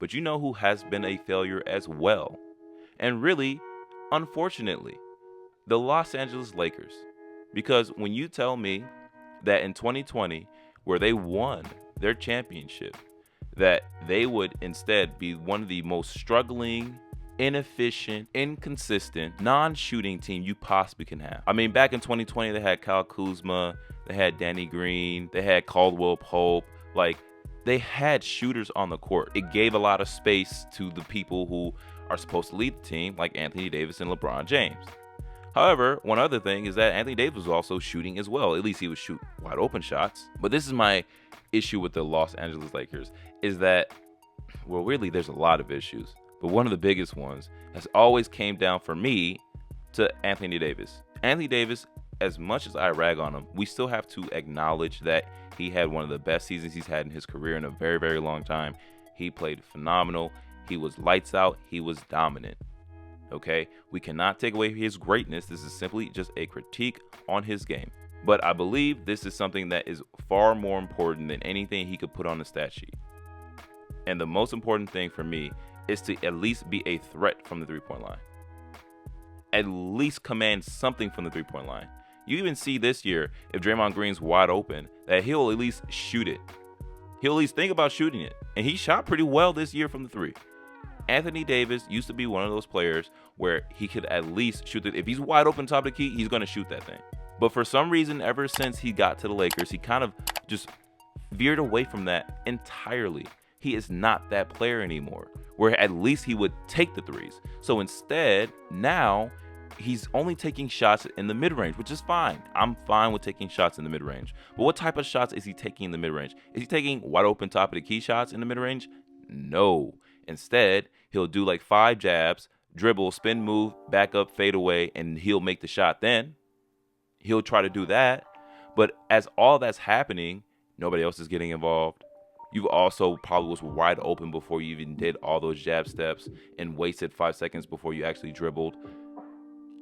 But you know who has been a failure as well? And really, unfortunately, the Los Angeles Lakers. Because when you tell me that in 2020, where they won their championship, that they would instead be one of the most struggling, inefficient, inconsistent, non-shooting team you possibly can have. I mean, back in 2020, they had Kyle Kuzma, they had Danny Green, they had Caldwell Pope. Like, they had shooters on the court. It gave a lot of space to the people who are supposed to lead the team, like Anthony Davis and LeBron James. However, one other thing is that Anthony Davis was also shooting as well. At least he would shoot wide open shots. But this is my issue with the Los Angeles Lakers, is that, well, really, there's a lot of issues. But one of the biggest ones has always came down for me to Anthony Davis. Anthony Davis, as much as I rag on him, we still have to acknowledge that he had one of the best seasons he's had in his career in a very, very long time. He played phenomenal. He was lights out. He was dominant. Okay, we cannot take away his greatness. This is simply just a critique on his game. But I believe this is something that is far more important than anything he could put on the stat sheet. And the most important thing for me is to at least be a threat from the three-point line. At least command something from the three-point line. You even see this year, if Draymond Green's wide open, that he'll at least shoot it. He'll at least think about shooting it. And he shot pretty well this year from the three. Anthony Davis used to be one of those players where he could at least shoot it. If he's wide open top of the key, he's going to shoot that thing. But for some reason, ever since he got to the Lakers, he kind of just veered away from that entirely. He is not that player anymore, where at least he would take the threes. So instead, now he's only taking shots in the mid-range, which is fine. I'm fine with taking shots in the mid-range. But what type of shots is he taking in the mid-range? Is he taking wide open top of the key shots in the mid-range? No. Instead, he'll do like 5 jabs, dribble, spin move, back up, fade away, and he'll make the shot then. He'll try to do that. But as all that's happening, nobody else is getting involved. You also probably was wide open before you even did all those jab steps and wasted 5 seconds before you actually dribbled.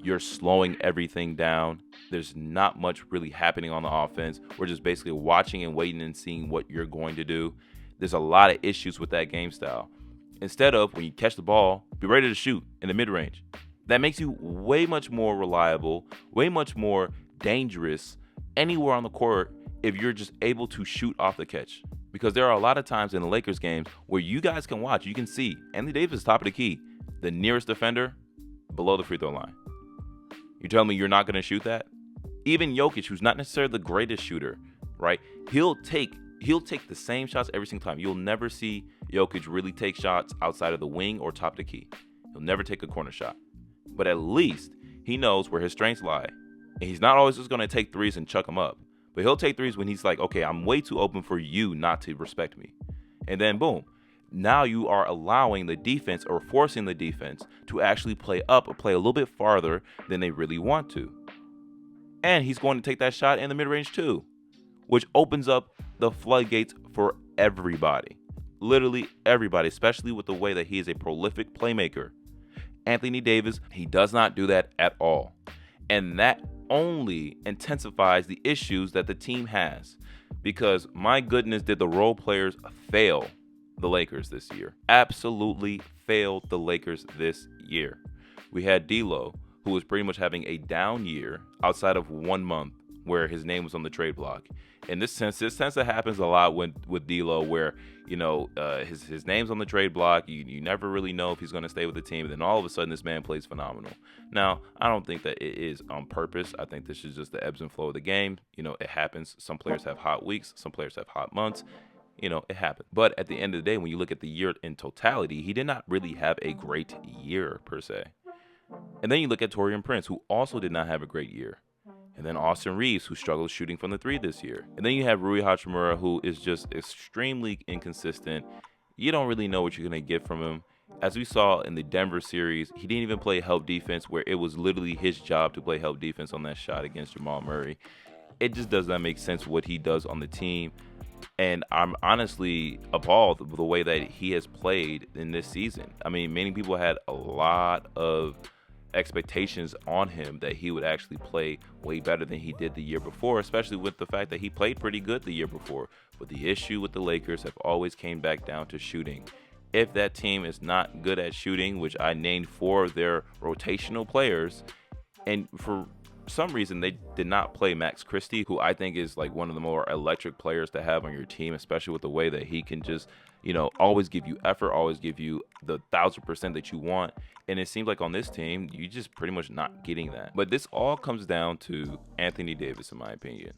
You're slowing everything down. There's not much really happening on the offense. We're just basically watching and waiting and seeing what you're going to do. There's a lot of issues with that game style. Instead of, when you catch the ball, be ready to shoot in the mid-range. That makes you way much more reliable, way much more dangerous anywhere on the court if you're just able to shoot off the catch. Because there are a lot of times in the Lakers games where you guys can watch, you can see Anthony Davis top of the key, the nearest defender below the free throw line. You tell me you're not going to shoot that? Even Jokic, who's not necessarily the greatest shooter, right? He'll take the same shots every single time. You'll never see Jokic really take shots outside of the wing or top of the key. He'll never take a corner shot. But at least he knows where his strengths lie. And he's not always just going to take threes and chuck them up. But he'll take threes when he's like, okay, I'm way too open for you not to respect me. And then boom. Now you are allowing the defense or forcing the defense to actually play up or play a little bit farther than they really want to. And he's going to take that shot in the mid-range too, which opens up the floodgates for everybody. Literally everybody, especially with the way that he is a prolific playmaker. Anthony Davis, he does not do that at all. And that only intensifies the issues that the team has. Because my goodness, did the role players fail the Lakers this year. Absolutely failed the Lakers this year. We had D'Lo, who was pretty much having a down year outside of 1 month where his name was on the trade block. In this tends to happens a lot with D'Lo, where his name's on the trade block. You never really know if he's going to stay with the team. And then all of a sudden, this man plays phenomenal. Now, I don't think that it is on purpose. I think this is just the ebbs and flow of the game. It happens. Some players have hot weeks. Some players have hot months. It happened. But at the end of the day, when you look at the year in totality, he did not really have a great year per se. And then you look at Taurean Prince, who also did not have a great year. And then Austin Reeves, who struggled shooting from the three this year. And then you have Rui Hachimura, who is just extremely inconsistent. You don't really know what you're going to get from him. As we saw in the Denver series, he didn't even play help defense, where it was literally his job to play help defense on that shot against Jamal Murray. It just does not make sense what he does on the team. And I'm honestly appalled with the way that he has played in this season. I mean, many people had a lot of expectations on him that he would actually play way better than he did the year before, especially with the fact that he played pretty good the year before. But the issue with the Lakers have always came back down to shooting. if that team is not good at shooting, which I named 4 of their rotational players, and for some reason they did not play Max Christie, who I think is like one of the more electric players to have on your team, especially with the way that he can just, always give you effort, always give you the 1,000% that you want. And it seems like on this team, you just pretty much not getting that. But this all comes down to Anthony Davis, in my opinion.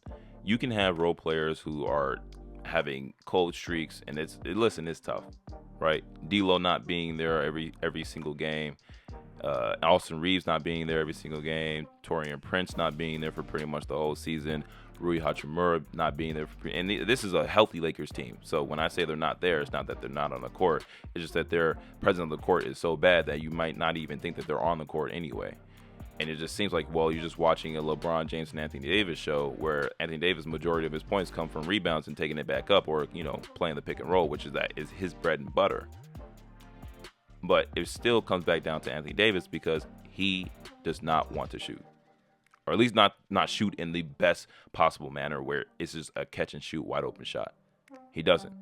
You can have role players who are having cold streaks, and it's tough, right? D'Lo not being there every single game, Austin Reeves not being there every single game, Taurean Prince not being there for pretty much the whole season, Rui Hachimura not being there and this is a healthy Lakers team. So when I say they're not there, it's not that they're not on the court. It's just that their presence on the court is so bad that you might not even think that they're on the court anyway. And it just seems like, well, you're just watching a LeBron James and Anthony Davis show where Anthony Davis, majority of his points come from rebounds and taking it back up, or, playing the pick and roll, which is his bread and butter. But it still comes back down to Anthony Davis because he does not want to shoot. Or at least not shoot in the best possible manner where it's just a catch and shoot wide open shot. He doesn't.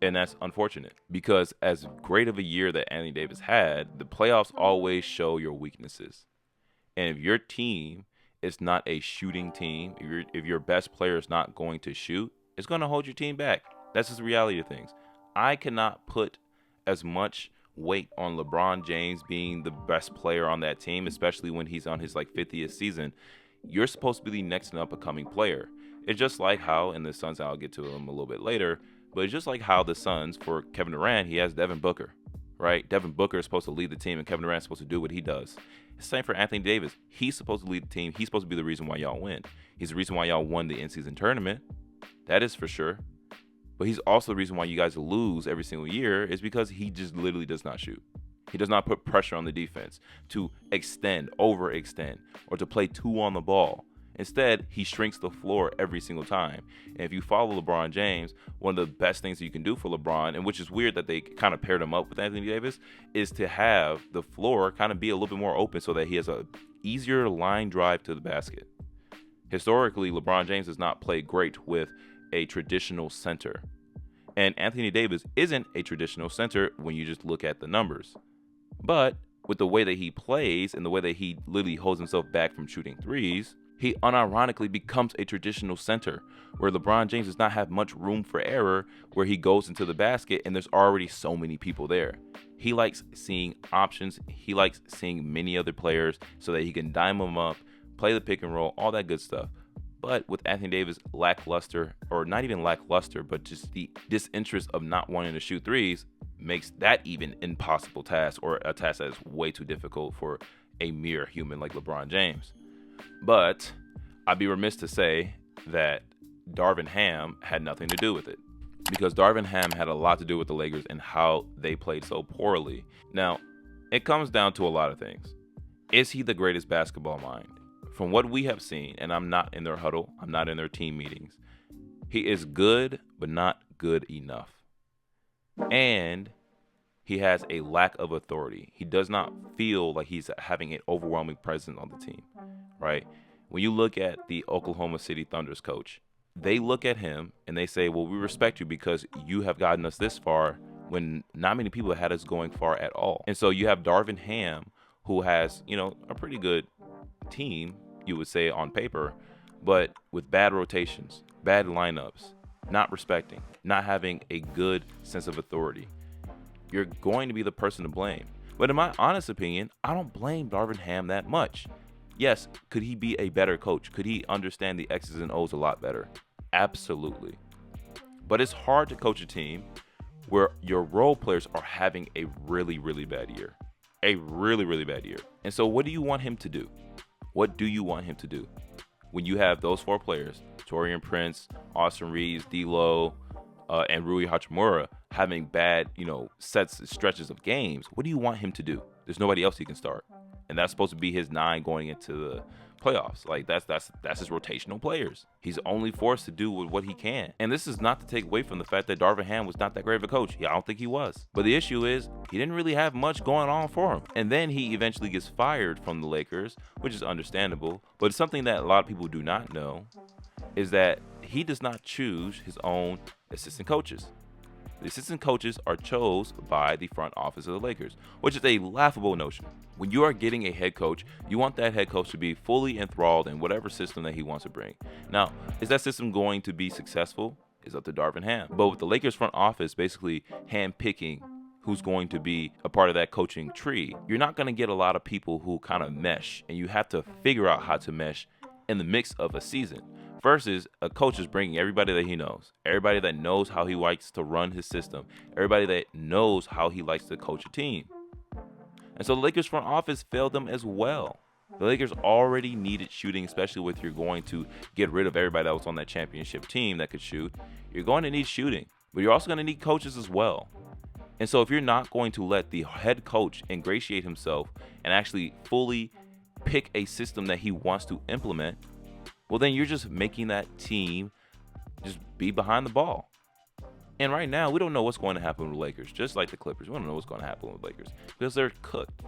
And that's unfortunate because as great of a year that Anthony Davis had, the playoffs always show your weaknesses. And if your team is not a shooting team, if your best player is not going to shoot, it's going to hold your team back. That's just the reality of things. I cannot put as much weight on LeBron James being the best player on that team, especially when he's on his 50th season. You're supposed to be the next and up-and-coming player. It's just like how in the Suns, I'll get to him a little bit later, but it's just like how the Suns, for Kevin Durant, he has Devin Booker, right? Devin Booker is supposed to lead the team, and Kevin Durant is supposed to do what he does. It's the same for Anthony Davis. He's supposed to lead the team. He's supposed to be the reason why y'all win. He's the reason why y'all won the in-season tournament. That is for sure. But he's also the reason why you guys lose every single year is because he just literally does not shoot. He does not put pressure on the defense to overextend, or to play 2 on the ball. Instead, he shrinks the floor every single time. And if you follow LeBron James, one of the best things that you can do for LeBron, and which is weird that they kind of paired him up with Anthony Davis, is to have the floor kind of be a little bit more open so that he has a easier line drive to the basket. Historically, LeBron James does not play great with a traditional center. And Anthony Davis isn't a traditional center when you just look at the numbers. But with the way that he plays and the way that he literally holds himself back from shooting threes, he unironically becomes a traditional center where LeBron James does not have much room for error, where he goes into the basket and there's already so many people there. He likes seeing options. He likes seeing many other players so that he can dime them up, play the pick and roll, all that good stuff. But with Anthony Davis lackluster, or not even lackluster, but just the disinterest of not wanting to shoot threes makes that even impossible task, or a task that is way too difficult for a mere human like LeBron James. But I'd be remiss to say that Darvin Ham had nothing to do with it, because Darvin Ham had a lot to do with the Lakers and how they played so poorly. Now, it comes down to a lot of things. Is he the greatest basketball mind? From what we have seen, and I'm not in their huddle, I'm not in their team meetings, he is good, but not good enough. And he has a lack of authority. He does not feel like he's having an overwhelming presence on the team, right? When you look at the Oklahoma City Thunder's coach, they look at him and they say, well, we respect you because you have gotten us this far when not many people had us going far at all. And so you have Darvin Ham, who has, a pretty good team, you would say on paper, but with bad rotations, bad lineups, not respecting, not having a good sense of authority. You're going to be the person to blame. But in my honest opinion, I don't blame Darvin Ham that much. Yes, could he be a better coach? Could he understand the X's and O's a lot better? Absolutely. But it's hard to coach a team where your role players are having a really, really bad year. A really, really bad year. And so what do you want him to do? What do you want him to do? When you have those 4 players, Taurean Prince, Austin Reeves, D'Lo, and Rui Hachimura having bad, stretches of games, what do you want him to do? There's nobody else he can start. And that's supposed to be his 9 going into the playoffs. Like that's his rotational players. He's only forced to do what he can. And this is not to take away from the fact that Darvin Ham was not that great of a coach. Yeah, I don't think he was. But the issue is he didn't really have much going on for him. And then he eventually gets fired from the Lakers, which is understandable. But it's something that a lot of people do not know is that he does not choose his own assistant coaches. The assistant coaches are chose by the front office of the Lakers, which is a laughable notion. When you are getting a head coach, you want that head coach to be fully enthralled in whatever system that he wants to bring. Now, is that system going to be successful? Is up to Darvin Ham. But with the Lakers front office basically handpicking who's going to be a part of that coaching tree, you're not going to get a lot of people who kind of mesh, and you have to figure out how to mesh in the mix of a season. Versus a coach is bringing everybody that he knows, everybody that knows how he likes to run his system, everybody that knows how he likes to coach a team. And so the Lakers front office failed them as well. The Lakers already needed shooting, especially with you're going to get rid of everybody that was on that championship team that could shoot. You're going to need shooting, but you're also going to need coaches as well. And so if you're not going to let the head coach ingratiate himself and actually fully pick a system that he wants to implement, well, then you're just making that team just be behind the ball. And right now, we don't know what's going to happen with the Lakers, just like the Clippers. We don't know what's going to happen with the Lakers because they're cooked.